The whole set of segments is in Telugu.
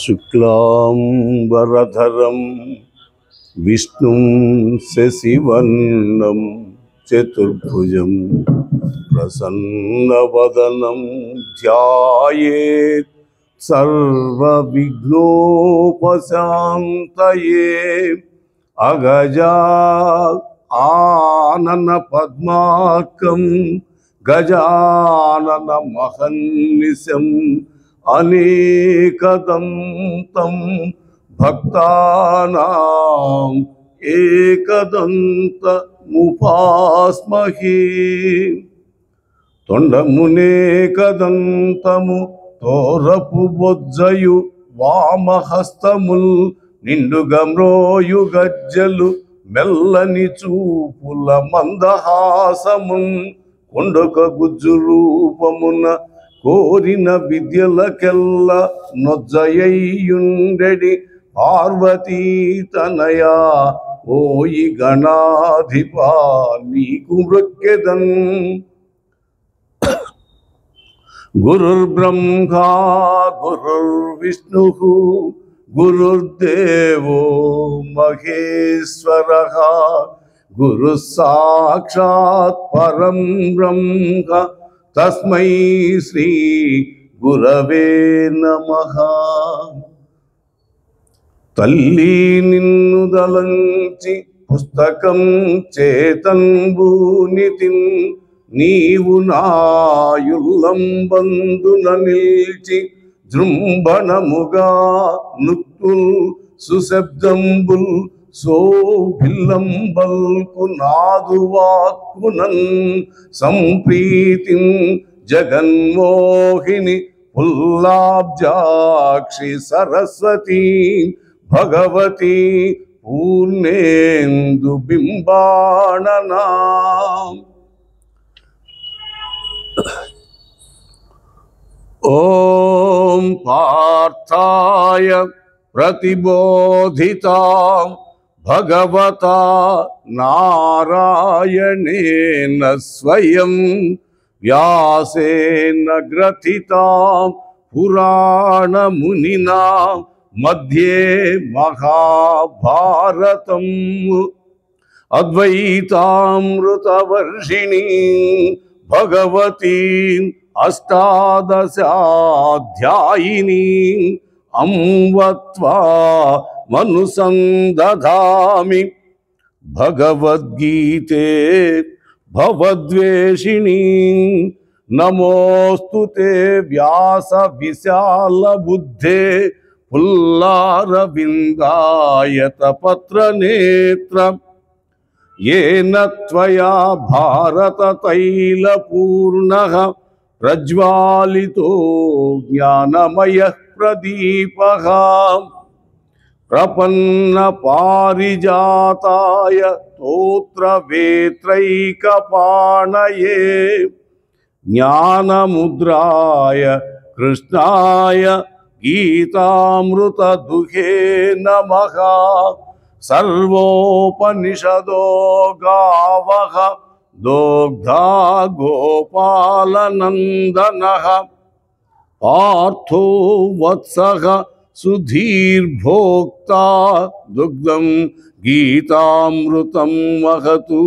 శుక్లాంబరధరం విష్ణుం శశివర్ణం చతుర్భుజం ప్రసన్నవదనం ధ్యాయేత్ సర్వవిఘ్నోపశాంతయే. అగజా ఆనన పద్మార్కం గజానన మహర్నిశం అనేకదంతం భక్తానాం ఏకదంతముపాస్మహే. తొండమునేకదంతము తోరపు బొజ్జయు వామహస్తముల్ నిండుగా మ్రోయు గజ్జలు మెల్లని చూపుల మందహాసమున్ కొండొక గుజ్జు రూపమున కోరిన విద్యలకెల్ల నొజ్జయ్యుండెడి పార్వతీ తనయా ఓయి గణాధిపా నీకు మృక్కెదన్. గురుర్బ్రహ్మా గురుర్విష్ణుః గురుర్దేవో మహేశ్వరః గురు సాక్షాత్ పరం బ్రహ్మ తస్మై శ్రీ గురవే నమః. తల్లి నిన్ను దలంచి పుస్తకం చేతంబూనితిన్ నీవు నాయుల్లంబందున నిల్చి జృంభణముగా నుక్తుల్ సుశబ్దంబుల్ సోభిల్లంబల్కు నాదువాక్కునన్ సంప్రీతిన్ జగన్మోహిని పుల్లాబ్జాక్షి సరస్వతి భగవతి పూర్ణేందు బింబాణనా. ఓం పార్థాయ ప్రతిబోధితాం భగవతా నారాయణేన స్వయం వ్యాసేన గ్రథితాం పురాణమునినా మధ్యే మహాభారతం అద్వైతామృతవర్షిణీ భగవతీ అష్టాదశాధ్యాయిని అంవత్వా మనుసందధామి భగవద్గీతే భవద్వేషిణి. నమోస్తు వ్యాస విశాల బుద్ధే పుల్లారవిందాయత పత్రనేత్ర. ఏన త్వయా భారత తైలపూర్ణః ప్రజ్వాలితో జ్ఞానమయః ప్రదీపః. ప్రపన్న పారిజాతాయ స్తోత్రవేత్రైకపాణయే జ్ఞానముద్రాయ కృష్ణాయ గీతామృతదుహే నమః. సర్వోపనిషదో గావః దోగ్ధా గోపాలనందనః. పార్థో వత్సః సుధీర్భోక్తా దుగ్ధం గీతామృతం వహతు.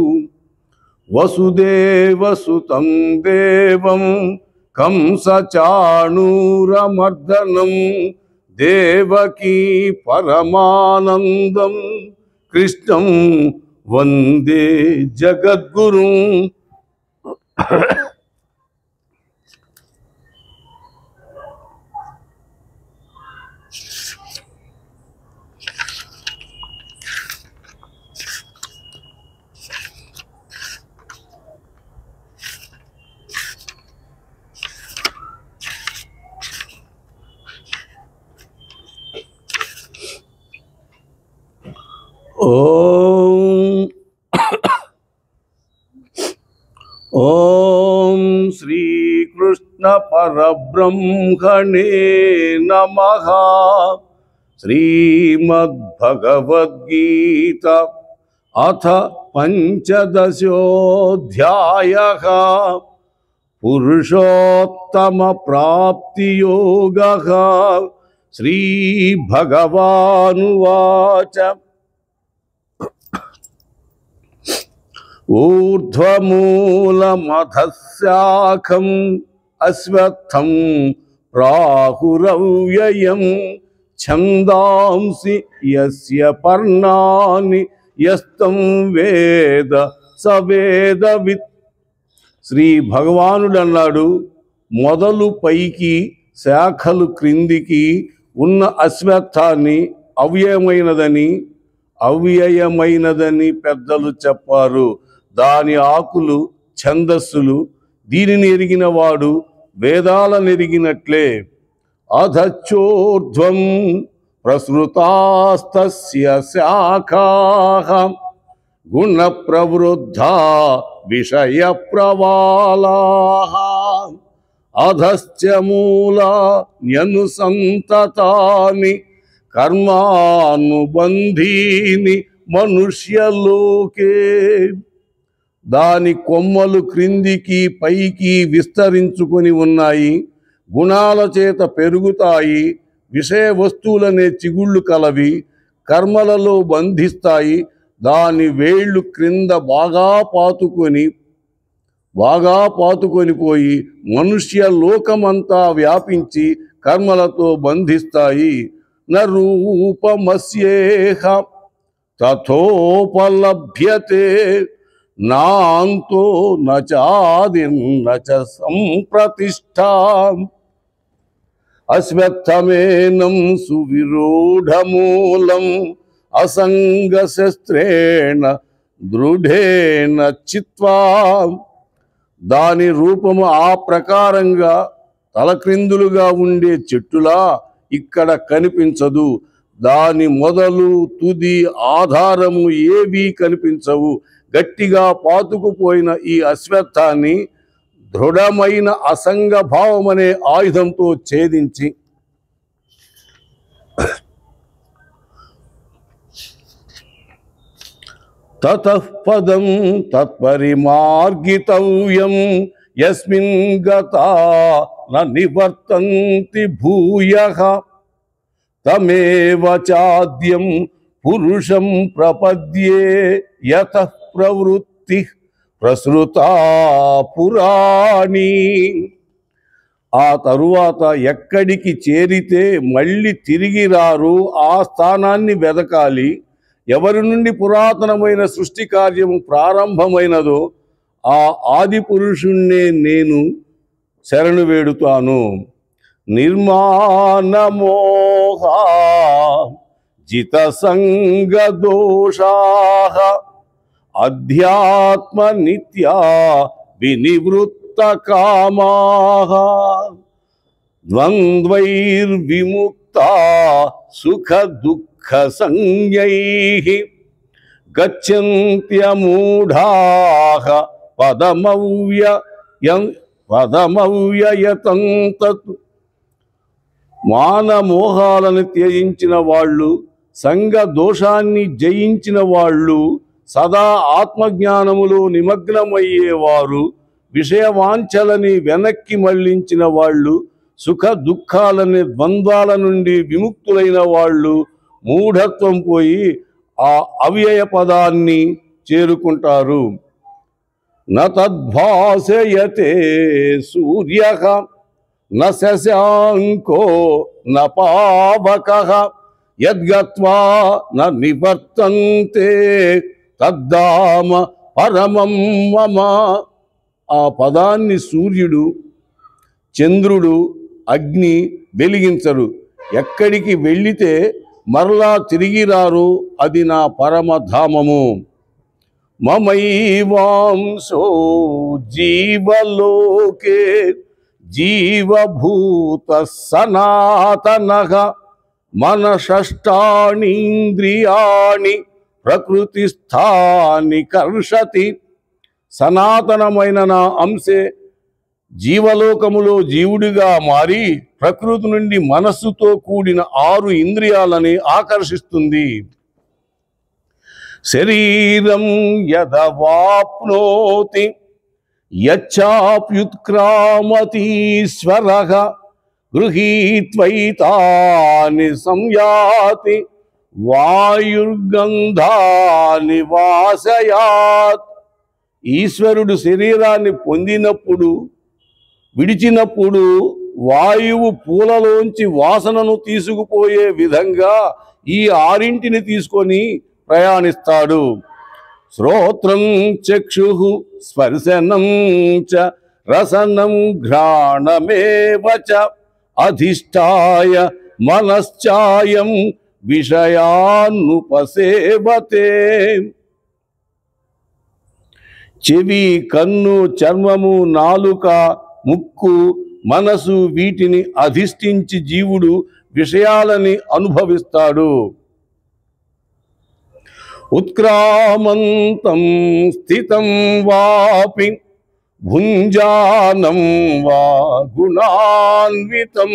వసుదేవసుతం దేవం కంసచాణూరమర్దనం దేవకీ పరమానందం కృష్ణం వందే జగద్గురుం. ఓం శ్రీకృష్ణ పరబ్రహ్మణే నమః. శ్రీమద్భగవద్గీత అథ పంచదశోऽధ్యాయః. పురుషోత్తమ ప్రాప్తి యోగః. శ్రీ భగవానువాచ ఊర్ధ్వమూలమధశాఖం అశ్వత్థం ప్రాహురవ్యయం ఛందాంసి యస్య పర్ణాని యస్తం వేద స వేదవిత్. శ్రీ భగవానుడు అన్నాడు, మొదలు పైకి శాఖలు క్రిందికి ఉన్న అశ్వత్థాన్ని అవ్యయమైనదని పెద్దలు చెప్పారు. దాని ఆకులు ఛందస్సులు. దీనిని ఎరిగిన వాడు వేదాలను ఎరిగినట్లే. అధచ్చోర్ధ్వం ప్రసృతాస్తస్య శాఖాః గుణ ప్రవృద్ధా విషయ ప్రవాళాః అధశ్చ మూలాన్యనుసంతతాని కర్మానుబంధీని మనుష్యలోకే. దాని కొమ్మలు క్రిందికి పైకి విస్తరించుకొని ఉన్నాయి, గుణాల చేత పెరుగుతాయి, విషయ వస్తువులనే చిగుళ్ళు కలవి, కర్మలలో బంధిస్తాయి. దాని వేళ్ళు క్రింద బాగా పాతుకొని పోయి మనుష్య లోకమంతా వ్యాపించి కర్మలతో బంధిస్తాయి. న రూపమస్యేహ తథోపలభ్యతే నాంతో నాదిర్న చ సంప్రతిష్ఠా. అశ్వత్థమేనం సువిరూఢమూలం అసంగశస్త్రేణ దృఢేన చిత్వా. దాని రూపము ఆ ప్రకారంగా తలక్రిందులుగా ఉండే చెట్టులా ఇక్కడ కనిపించదు. దాని మొదలు తుది ఆధారము ఏవీ కనిపించవు. గట్టిగా పాతుకుపోయిన ఈ అశ్వత్థాన్ని దృఢమైన అసంగ భావమనే ఆయుధంతో ఛేదించి తతః పదం తత్పరిమార్గితవ్యం యస్మిన్ గతా న నివర్తంతి భూయః తమేవ చాద్యం పురుషం ప్రపద్యే యతః ప్రవృత్తి ప్రసృతా పురాణి. ఆ తరువాత ఎక్కడికి చేరితే మళ్ళీ తిరిగి రారు ఆ స్థానాన్ని వెదకాలి. ఎవరి నుండి పురాతనమైన సృష్టి కార్యము ప్రారంభమైనదో ఆ ఆది పురుషుణ్ణే నేను శరణు వేడుతాను. నిర్మాణమోహా జిత సంగ దోషాః అధ్యాత్మ నిత్యా వినివృత్త కామాః ద్వంద్వైర్విముక్తా సుఖ దుఃఖ సంజ్ఞైః గచ్చంత్యమూఢాః పదమవ్యయతం తత్. మానమోహాలను త్యజించిన వాళ్ళు, సంగ దోషాన్ని జయించిన వాళ్ళు, సదా ఆత్మజ్ఞానములో నిమగ్నమయ్యేవారు, విషయవాంఛలని వెనక్కి మళ్లించిన వాళ్ళు, సుఖ దుఃఖాలని ద్వంద్వాల నుండి విముక్తులైన వాళ్ళు మూఢత్వం పోయి ఆ అవ్యయ పదాన్ని చేరుకుంటారు. న తద్భాసయతే సూర్యః న శశాంకో న పావకః యద్గత్వా న నివర్తంతే తద్ధామ పరమం మమ. ఆ పదాన్ని సూర్యుడు, చంద్రుడు, అగ్ని వెలిగించరు. ఎక్కడికి వెళ్ళితే మరలా తిరిగి రారు, అది నా పరమధామము. మమైవాంశో జీవలోకే జీవభూత సనాతనః మనషష్టానీంద్రియాణి ప్రకృతిస్థాని కర్షతి. సనాతనమైన నా అంశే జీవలోకములో జీవుడిగా మారి ప్రకృతి నుండి మనస్సుతో కూడిన 6 ఇంద్రియాలని ఆకర్షిస్తుంది. శరీరం యదవాప్నోతి యచ్చాప్యుత్క్రామతీశ్వరః గృహీత్వైతాని సంయాతి వాయుర్గంధాని వాసయాత్. ఈశ్వరుడు శరీరాన్ని పొందినప్పుడు విడిచినప్పుడు వాయువు పూలలోంచి వాసనను తీసుకుపోయే విధంగా ఈ ఆరింటిని తీసుకొని ప్రయాణిస్తాడు. శ్రోత్రం చక్షుః స్పర్శనం చ రసనం ఘ్రాణమేవ చ అధిష్ఠాయ మనశ్చాయం విషయాన్నుపసేవతే. చెవి, కన్ను, చర్మము, నాలుక, ముక్కు, మనసు వీటిని అధిష్ఠించి జీవుడు విషయాలని అనుభవిస్తాడు. ఉత్క్రామంతం స్థితం వాపి భుంజానం వా గుణాన్వితం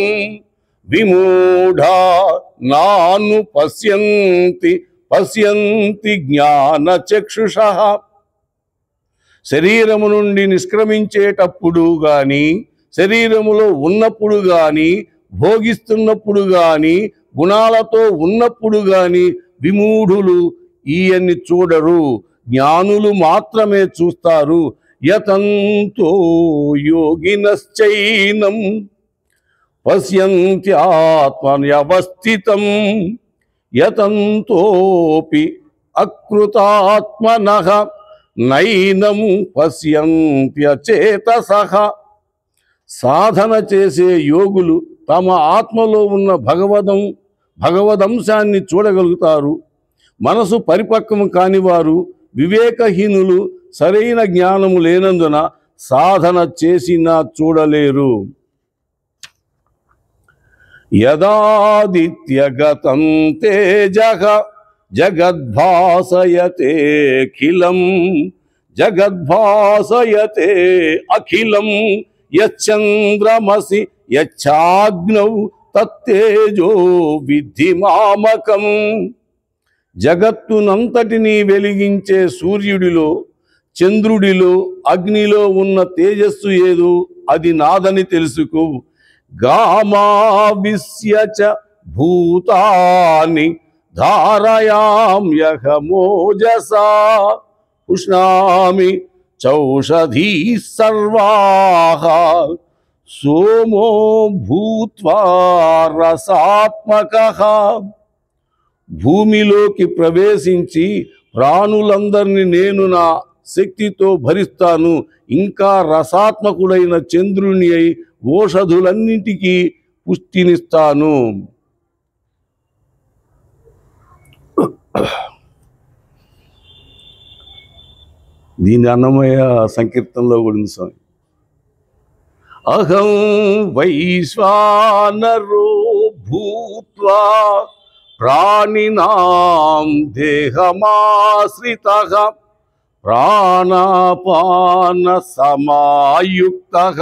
విమూఢా నాను పశ్యంతి జ్ఞానచక్షుషః. శరీరము నుండి నిష్క్రమించేటప్పుడు గాని, శరీరములో ఉన్నప్పుడు గాని, భోగిస్తున్నప్పుడు గాని, గుణాలతో ఉన్నప్పుడు గాని విమూఢులు ఈయన్ని చూడరు, జ్ఞానులు మాత్రమే చూస్తారు. యతంతో యోగినశ్చైనం పశ్యంత్యాత్మన్యవస్థితం యతంతోపి అకృతాత్మనః నైనం పశ్యంత్యచేతసః. సాధన చేసే యోగులు తమ ఆత్మలో ఉన్న భగవదంశాన్ని చూడగలుగుతారు. మనసు పరిపక్వం కానివారు, వివేకహీనులు సరైన జ్ఞానము లేనందున సాధన చేసినా చూడలేరు. యదాదిత్యగతం తేజః జగద్భాసయతేఖిలం అఖిలం యశ్చంద్రమసి యచ్చాగ్నౌ తత్తేజో విద్ధి మామకం. జగత్తునంతటినీ వెలిగించే సూర్యుడిలో, చంద్రుడిలో, అగ్నిలో ఉన్న తేజస్సు ఏదో అది నాదని తెలుసుకో. గామావిశ్య చ భూతాని ధారయామ్యహమోజసా ఉష్ణామి చౌషధీ సర్వాః సోమో భూత్వా రసాత్మకః. భూమిలోకి ప్రవేశించి ప్రాణులందరినీ నేను నా శక్తితో భరిస్తాను. ఇంకా రసాత్మకుడైన చంద్రుని అయి ఓషధులన్నింటికీ పుష్టినిస్తాను. దీని అన్నమయ్య సంకీర్తనలో కూడా ఉంది స్వామి. అహం వైశ్వానరో భూత్వా ప్రాణినాం దేహమాశ్రితః ప్రాణాపాన సమాయుక్తః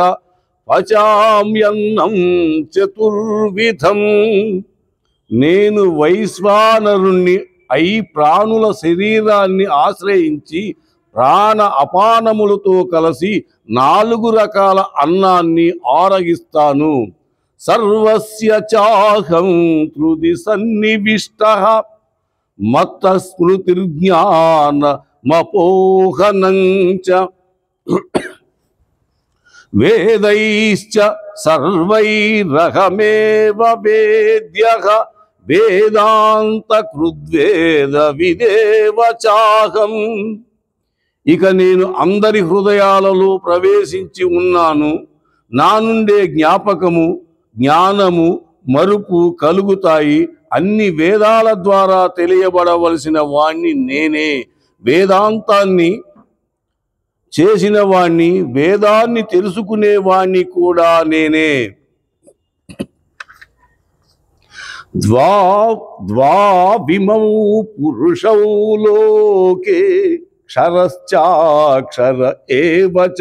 పచామ్యన్నం చతుర్విధం. నేను వైశ్వానరుణ్ణి అయి ప్రాణుల శరీరాన్ని ఆశ్రయించి ప్రాణ అపానములతో కలిసి 4 రకాల అన్నాన్ని ఆరగిస్తాను. సర్వస్య చాహం హృది సన్నివిష్టః మత్తస్మృతిర్జ్ఞానమపోహనం చ వేదైశ్చ సర్వైరహమేవ వేద్యః వేదాంత కృద్వేద విదేవ చాహం. ఇక నేను అందరి హృదయాలలో ప్రవేశించి ఉన్నాను. నా నుండే జ్ఞాపకము, జ్ఞానము, మరుపు కలుగుతాయి. అన్ని వేదాల ద్వారా తెలియబడవలసిన వాణ్ణి నేనే. వేదాంతాన్ని చేసిన వాణ్ణి, వేదాన్ని తెలుసుకునే వాణ్ణి కూడా నేనే. ద్వావిమౌ పురుషౌ లోకే క్షరశ్చాక్షర ఏవ చ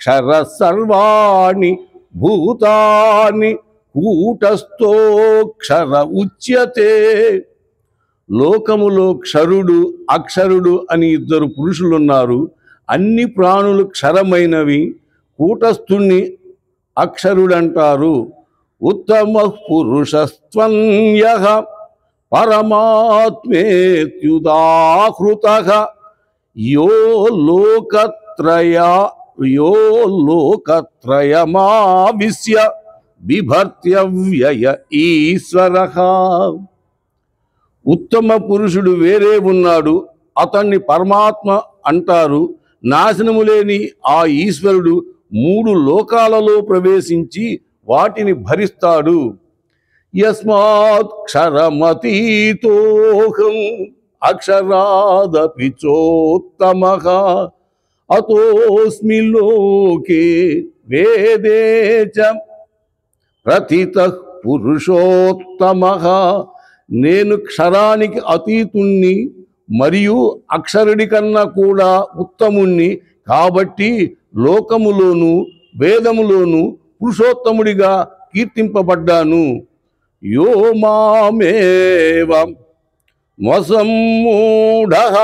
క్షర సర్వాణి భూతాని కూటస్థోక్షర ఉచ్యతే. లోకములో క్షరుడు, అక్షరుడు అని 2 పురుషులున్నారు. అన్ని ప్రాణులు క్షరమైనవి. కూటస్థుణ్ణి అక్షరుడంటారు. ఉత్తమ పురుషస్త్వన్యః పరమాత్మేత్యుదాహృతః యో లోకత్రయమావిశ్య బిభర్త్యవ్యయ ఈశ్వరః. ఉత్తమ పురుషుడు వేరే ఉన్నాడు, అతన్ని పరమాత్మ అంటారు. నాశనము లేని ఆ ఈశ్వరుడు 3 లోకాలలో ప్రవేశించి వాటిని భరిస్తాడు. యస్మాత్క్షరమతీతోహం అక్షరాదపి చోత్తమః అతోస్మి లోకే వేదే చ ప్రథితః పురుషోత్తమః. నేను క్షరానికి అతీతుణ్ణి మరియు అక్షరుడి కన్నా కూడా ఉత్తముణ్ణి. కాబట్టి లోకములోను వేదములోను పురుషోత్తముడిగా కీర్తింపబడ్డాను. యో మామేవం వసమ్మూఢః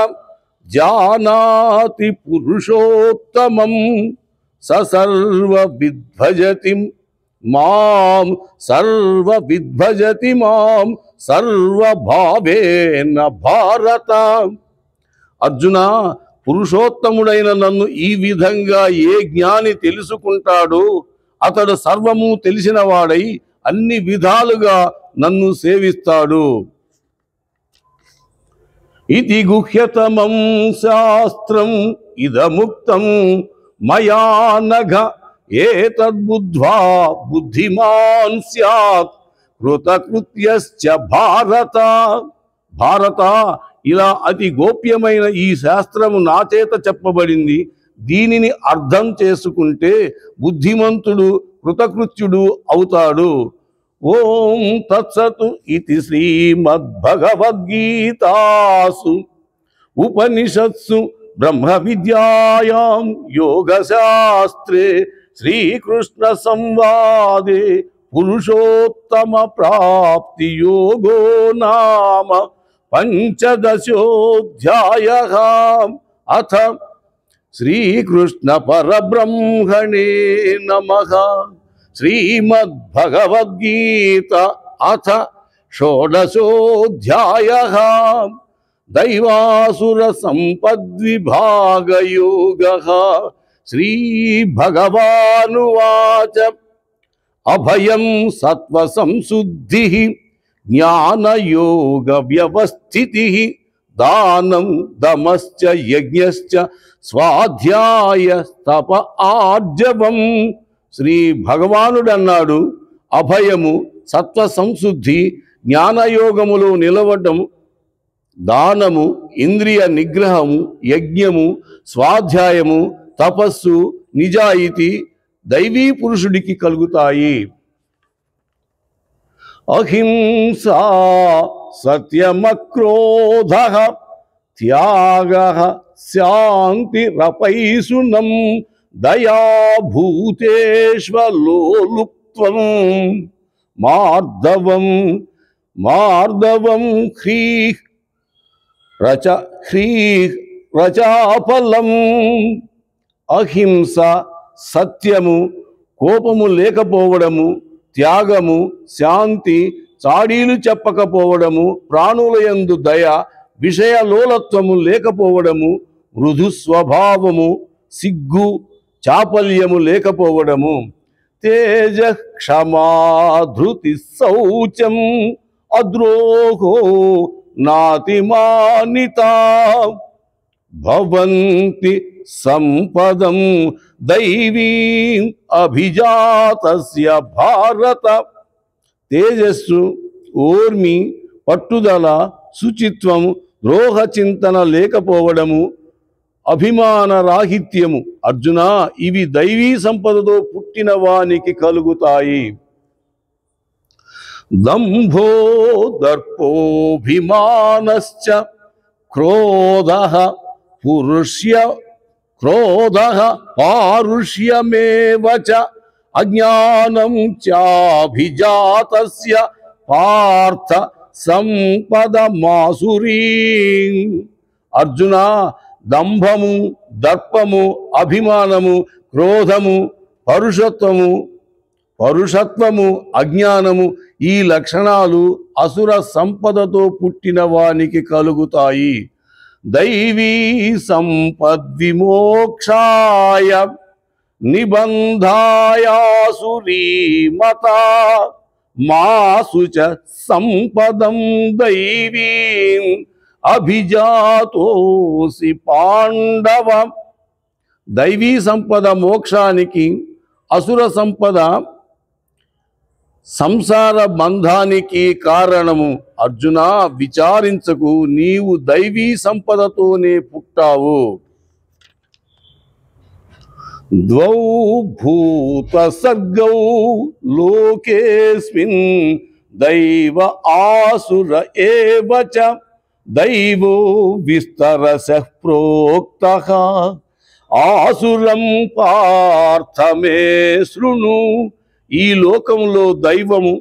జానాతి పురుషోత్తమం స సర్వవిద్భజతి మాం సర్వభావేన భారత. అర్జున, పురుషోత్తముడైన నన్ను ఈ విధంగా ఏ జ్ఞాని తెలుసుకుంటాడో అతడు సర్వము తెలిసిన వాడై అన్ని విధాలుగా నన్ను సేవిస్తాడు. ఇది గుహ్యతమం శాస్త్రం ఇదముక్తం మయా నఘ ఏతద్బుద్ధ్వా బుద్ధిమాన్ స్యాత్ కృతకృత్యశ్చ భారత. భారత, ఇలా అతి గోప్యమైన ఈ శాస్త్రము నా చేత చెప్పబడింది. దీనిని అర్థం చేసుకుంటే బుద్ధిమంతుడు కృతకృత్యుడు అవుతాడు. ఓం తత్సతు ఇది శ్రీమద్భగవద్గీతాసు ఉపనిషత్సు బ్రహ్మ విద్యాయాం యోగశాస్త్రే శ్రీకృష్ణ సంవాదే పురుషోత్తమ ప్రాప్తి యోగో నామ పంచదశోధ్యాయః. అథ శ్రీకృష్ణ పరబ్రహ్మణే నమః. శ్రీమద్భగవద్గీత అథ షోడశోధ్యాయః. దైవాసుర సంపద్విభాగయోగః. శ్రీభగవానువాచ అభయం సత్వ సంశుద్ధి జ్ఞానయోగ వ్యవస్థితి దానం దమశ్చ యజ్ఞశ్చ స్వాధ్యాయ తప ఆర్జవం. శ్రీ భగవానుడు అన్నాడు, అభయము, సత్వ సంశుద్ధి, జ్ఞానయోగములో నిలవటం, దానము, ఇంద్రియ నిగ్రహము, యజ్ఞము, స్వాధ్యాయము, తపస్సు, నిజాయితీ దైవీ పురుషుడికి కలుగుతాయి. అహింసా సత్యమక్రోధః త్యాగః శాంతిరపైశునం దయాభూతేష్వలోలుప్త్వం మార్దవం హ్రీః రచాఫలం. అహింస, సత్యము, కోపము లేకపోవడము, త్యాగము, శాంతి, చాడీలు చెప్పకపోవడము, ప్రాణులయందు దయ, విషయలోలత్వము లేకపోవడము, మృదు స్వభావము, సిగ్గు, చాపల్యము లేకపోవడము, తేజ క్షమా ధృతి శౌచం అద్రోహో నాతిమానితా భవంతి సంపదం దైవీం అభిజాతస్య భారత. తేజస్సు, ఓర్మి, పట్టుదల, శుచిత్వము, ద్రోహ చింతన లేకపోవడము, అభిమాన రాహిత్యము. అర్జున, ఇవి దైవీ సంపదతో పుట్టిన వానికి కలుగుతాయి. దంభో దర్పోభిమానశ్చ క్రోధః పారుష్యమేవ చ అజ్ఞానం చాభిజాతస్య పార్థ సంపదమాసురీ. అర్జున, దంభము, దర్పము, అభిమానము, క్రోధము, పరుషత్వము, అజ్ఞానము ఈ లక్షణాలు అసుర సంపదతో పుట్టిన వానికి కలుగుతాయి. దైవీ సంపద్విమోక్షాయ నిబంధాయాసురీమత మాసుచ సంపదం దైవీం అభిజాతోసి పాండవ. దైవీ సంపద మోక్షానికి, అసుర సంపద సంసార బంధానికి కారణము. అర్జున, విచారించకు, నీవు దైవీ సంపదతోనే పుట్టావు. ద్వౌ భూత సర్గౌ లోకేస్మిన్ దైవ ఆసుర ఏవ చ దైవో విస్తరసః ప్రోక్తః ఆసురం పార్థ మే శృణు. ఈ లోకంలో దైవము,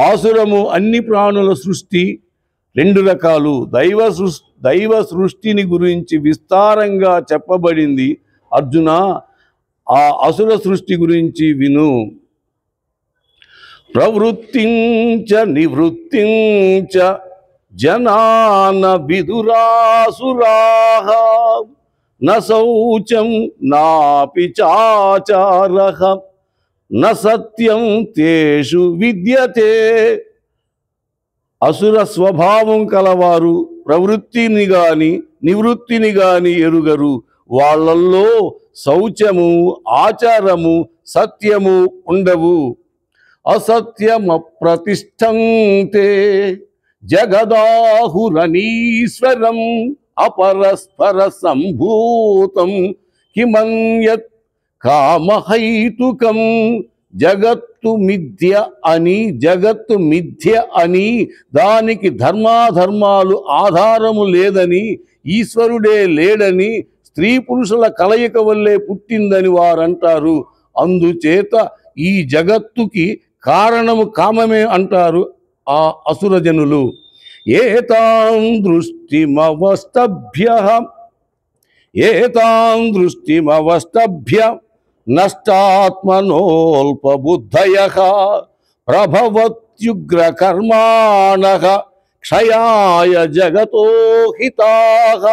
ఆసురము అన్ని ప్రాణుల సృష్టి రెండు రకాలు. దైవ సృష్టిని గురించి విస్తారంగా చెప్పబడింది. అర్జున, ఆ అసుర సృష్టి గురించి విను. ప్రవృత్తించ నివృత్తించ జనాన విదురాసురాః న శౌచం నాపి చాచారః న సత్యం తేషు విద్యతే. అసుర స్వభావం కలవారు ప్రవృత్తిని గాని నివృత్తిని గాని ఎరుగరు. వాళ్ళల్లో శౌచము, ఆచారము, సత్యము ఉండవు. అసత్యమప్రతిష్టంతే జగదాహురనీశ్వరం అపరస్పర సంభూతం కిమన్యత్ కామహైతుకం. జగత్తు మిథ్య అని దానికి ధర్మాధర్మాలు ఆధారము లేదని, ఈశ్వరుడే లేడని, స్త్రీ పురుషుల కలయిక వల్లే పుట్టిందని వారంటారు. అందుచేత ఈ జగత్తుకి కారణము కామమే అంటారు ఆ అసురజనులు. ఏతాం దృష్టిమవష్టభ్య నష్టాత్మనోల్పబుద్ధయః ప్రభవత్యుగ్రకర్మాణః క్షయాయ జగతో హితాః.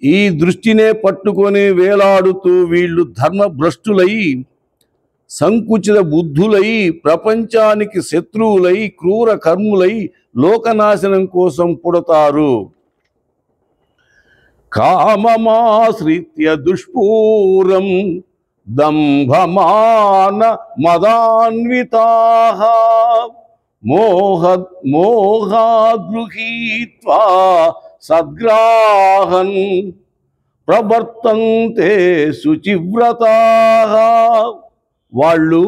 ఈ దృష్టినే పట్టుకొని వేలాడుతూ వీళ్ళు ధర్మభ్రష్టులై, సంకుచిత బుద్ధులై, ప్రపంచానికి శత్రువులై, క్రూర కర్ములై లోకనాశనం కోసం పుడతారు. కామమాశ్రిత్య దుష్పూరం దంభమాన మదాన్వితాః మోహాద్గృహీత్వా సద్గ్రాహన్ ప్రవర్తంతే శుచివ్రతాః. వాళ్ళు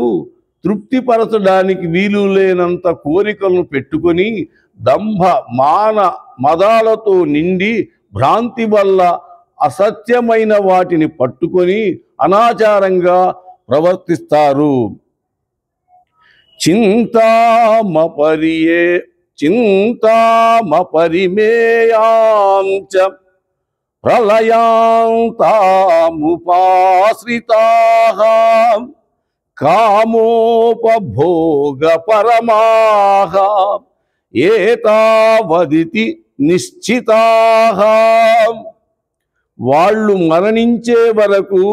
తృప్తిపరచడానికి వీలు లేనంత కోరికలను పెట్టుకొని దంభ మాన మదాలతో నిండి భ్రాంతి వల్ల అసత్యమైన వాటిని పట్టుకొని అనాచారంగా ప్రవర్తిస్తారు. చింతామపరిమేయాంచ ప్రళయాంతాముపాశ్రితాః కామోపభోగపరమాః ఏతావదితి నిశ్చితాః. వాళ్ళు మరణించే వరకు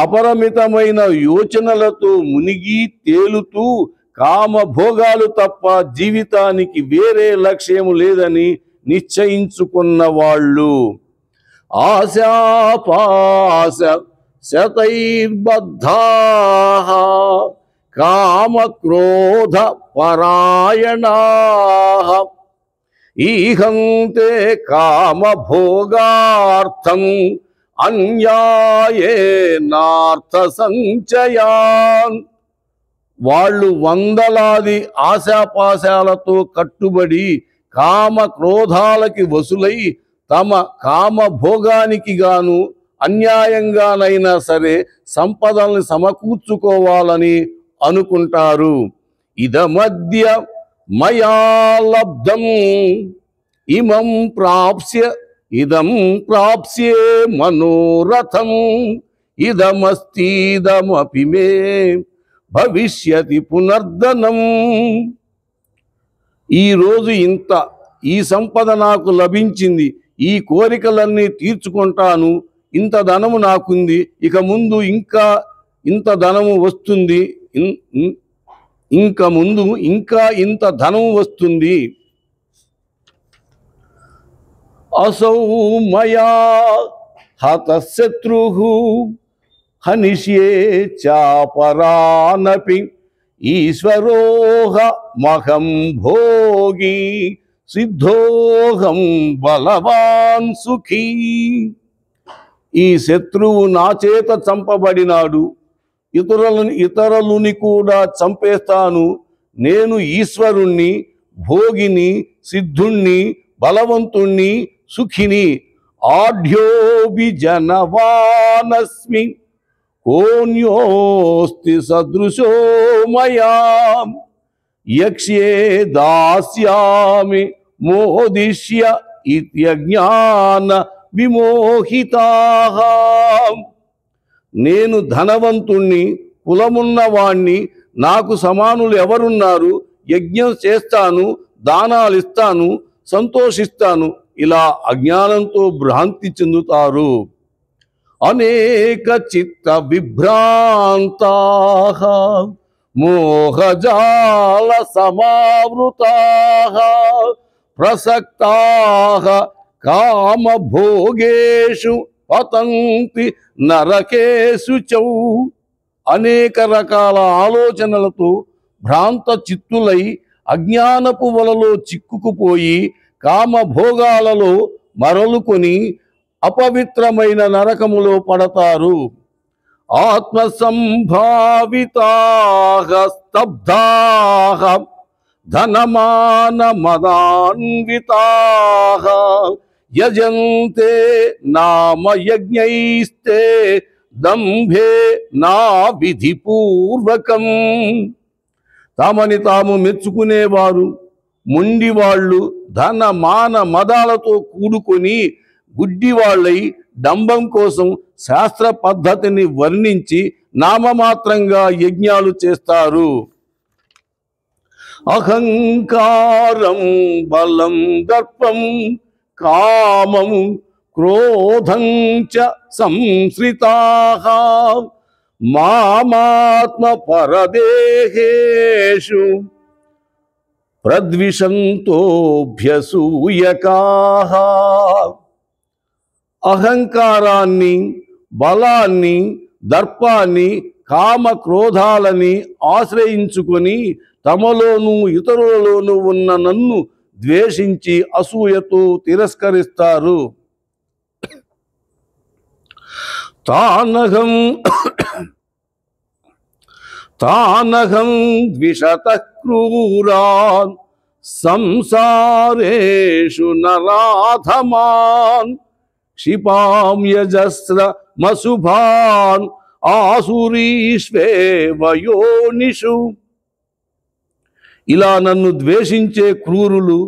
అపరిమితమైన యోచనలతో మునిగి తేలుతూ కామభోగాలు తప్ప జీవితానికి వేరే లక్ష్యము లేదని నిశ్చయించుకున్న వాళ్ళు. ఆశాపాశ శతైర్బద్ధాః కామక్రోధ పరాయణాః ఈహంతే కామభోగార్థం అన్యాయేనార్థ సంచయాన్. వాళ్ళు వందలాది ఆశాపాశాలతో కట్టుబడి కామ క్రోధాలకి వసులై తమ కామభోగానికి గాను అన్యాయంగానైనా సరే సంపదల్ని సమకూర్చుకోవాలని అనుకుంటారు. ఇదమద్య మయా లబ్ధం, ఇమం ప్రాప్స్య ఇదం ప్రాప్స్యే మనోరథం ఇదమస్తిదమపి మే భవిష్యతి పునర్ధనం. ఈరోజు ఈ సంపద నాకు లభించింది, ఈ కోరికలన్నీ తీర్చుకుంటాను, ఇంత ధనము నాకుంది, ఇక ముందు ఇంకా ఇంత ధనము వస్తుంది, ఇంకా ఇంత ధనము వస్తుంది. అసౌ మయా హతశత్రుః హనిష్యే చాపరానపి ఈశ్వరోహమహం భోగి సిద్ధోహం బలవాన్ సుఖీ. ఈ శత్రువు నా చేత చంపబడినాడు, ఇతరులని కూడా చంపేస్తాను. నేను ఈశ్వరుణ్ణి, భోగిని, సిద్ధుణ్ణి, బలవంతుణ్ణి, సుఖిని. ఆఢ్యోబి జనవానస్మి కోన్యోస్తి సదృశో మయా యక్ష్యే దాస్యామి మోదిష్య ఇత్యజ్ఞాన విమోహితాః. నేను ధనవంతుణ్ణి, కులమున్నవాణ్ణి, నాకు సమానులు ఎవరున్నారు? యజ్ఞం చేస్తాను, దానాలు ఇస్తాను, సంతోషిస్తాను. ఇలా అజ్ఞానంతో భ్రాంతి చెందుతారు. అనేక చిత్త విభ్రాంతాః మోహజాల సమావృతాః ప్రసక్తాః కామభోగేషు పతంతి నరకేషు చౌ. అనేక రకాల ఆలోచనలతో భ్రాంత చిత్తులై అజ్ఞానపు వలలో చిక్కుకుపోయి కామభోగాలలో మరలుకొని అపవిత్రమైన నరకములో పడతారు. ఆత్మసంభావితాః స్తబ్ధాః ధనమాన మదాన్వితాః యజంతే నామ యజ్ఞైస్తే దంభే నా విధిపూర్వకం. తామని తాము మెచ్చుకునేవారు, మొండివాళ్ళు, ధన మాన మదాలతో కూడుకొని గుడ్డివాళ్ళై డంబం కోసం శాస్త్ర పద్ధతిని వర్ణించి నామమాత్రంగా యజ్ఞాలు చేస్తారు. అహంకారం బలం దర్పం కామం క్రోధం చ సంశ్రితాః మామాత్మ పరదేహేషు ప్రద్విషంతోభ్యసూయకాః. అహంకారాన్ని, బలాన్ని, దర్పాన్ని, కామ క్రోధాలని ఆశ్రయించుకొని తమలోనూ ఇతరులలోనూ ఉన్న నన్ను ద్వేషించి అసూయతో తిరస్కరిస్తారు. తానహం ద్విషతః క్రూరాన్ సంసారేషు నరాధమాన్ క్షిపామ్యజస్రమశుభాన్ ఆసురీష్వేవ యోనిషు. ఇలా నన్ను ద్వేషించే క్రూరులు,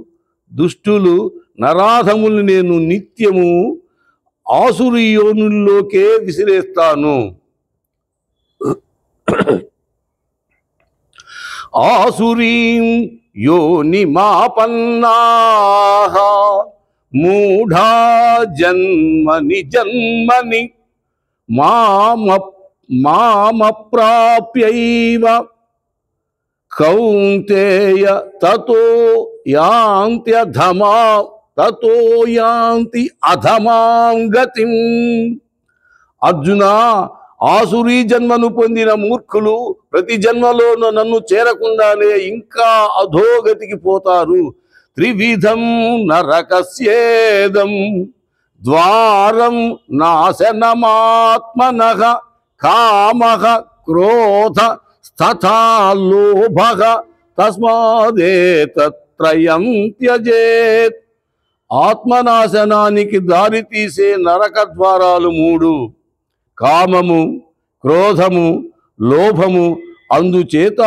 దుష్టులు, నరాధములు నేను నిత్యము ఆసురీ యోనుల్లోకే విసిరేస్తాను. ఆసురీం యోనిమాపన్నాః మూఢా జన్మని జన్మని మామప్రాప్యైవ కౌంతేయ తతో యాంతి అధమాం గతిం. అర్జున, ఆసురీ జన్మను పొందిన మూర్ఖులు ప్రతి జన్మలోనూ నన్ను చేరకుండానే ఇంకా అధోగతికి పోతారు. త్రివిధం నరకస్యేదం ద్వారం నాశనమాత్మనః కామః క్రోధ తథా లోభః తస్మాదేతత్రయం త్యజేత్. ఆత్మనాశనానికి దారితీసే నరక ద్వారాలు మూడు: కామము, క్రోధము, లోభము. అందుచేత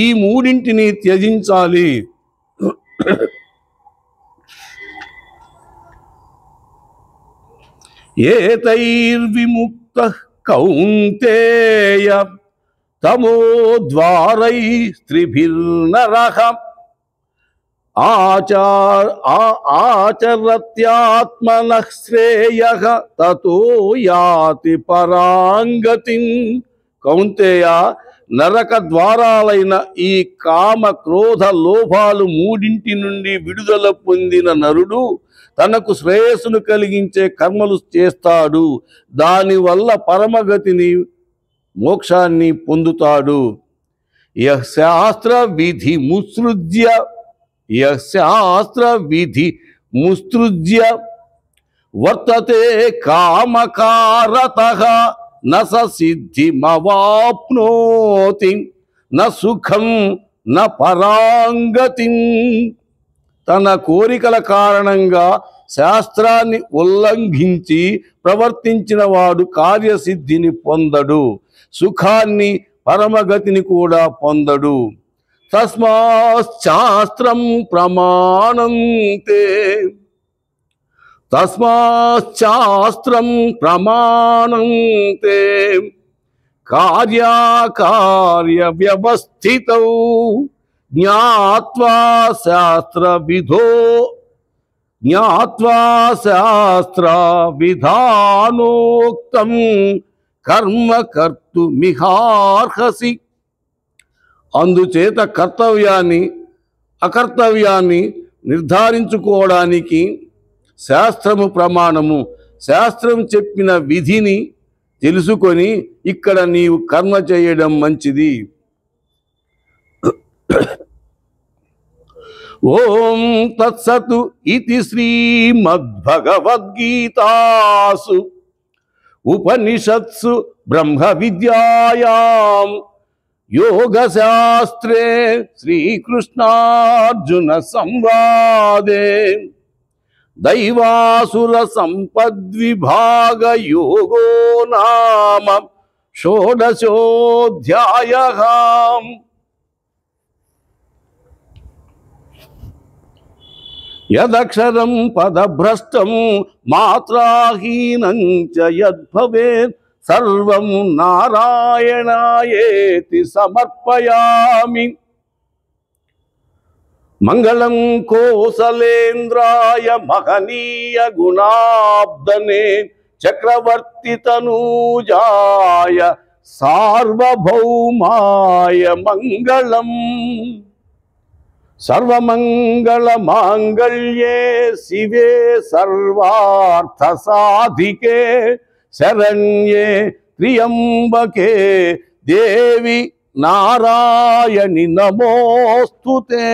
ఈ మూడింటిని త్యజించాలి. ఏతైర్విముక్తః కౌంతేయ తమోద్వారై స్త్రిభిర్నరః ఆచరత్యాత్మనః శ్రేయః తతో యాతి పరాంగతిం. కౌంతేయ, నరక ద్వారాలైన ఈ కామ క్రోధ లోభాలు మూడింటి నుండి విడుదల పొందిన నరుడు తనకు శ్రేయస్సును కలిగించే కర్మలు చేస్తాడు. దానివల్ల పరమగతిని, మోక్షాన్ని పొందుతాడు. శాస్త్ర విధి ముత్సృజ్య వర్తతే కామకారతః న స సిద్ధిమవాప్నోతి న సుఖం న పరాంగతిం. తన కోరికల కారణంగా శాస్త్రాన్ని ఉల్లంఘించి ప్రవర్తించిన వాడు కార్యసిద్ధిని పొందడు, సుఖాన్ని, పరమగతిని కూడా పొందడు. తస్మాశ్చాస్త్రం ప్రమాణంతే కార్యాకార్య వ్యవస్థితౌ జ్ఞాత్వా శాస్త్ర విధానోక్తం కర్మ కర్తుమిహార్హసి. అందుచేత కర్తవ్యాన్ని, అకర్తవ్యాన్ని నిర్ధారించుకోవడానికి శాస్త్రము ప్రమాణము. శాస్త్రం చెప్పిన విధిని తెలుసుకొని ఇక్కడ నీవు కర్మ చేయడం మంచిది. ఓం తత్సతు ఇతి శ్రీమద్భగవద్గీతాసు ఉపనిషత్సు బ్రహ్మ విద్యాయాం యోగశాస్త్రే శ్రీకృష్ణార్జున సంవాదే దైవాసుర సంపద్విభాగ యోగో నామ షోడశోऽధ్యాయః. యదక్షరం పదభ్రష్టం మాత్రాహీనం చ యద్భవేత్ సర్వం నారాయణాయేతి సమర్పయామి. మంగళం కోసలేంద్రాయ మహనీయ గుణాబ్దనే చక్రవర్తి తనూజాయ సార్వభౌమాయ మంగళం. సర్వమంగళ మాంగళ్యే శివే సర్వార్థ సాధికే శరణ్యే త్ర్యంబకే దేవి నారాయణి నమోస్తుతే.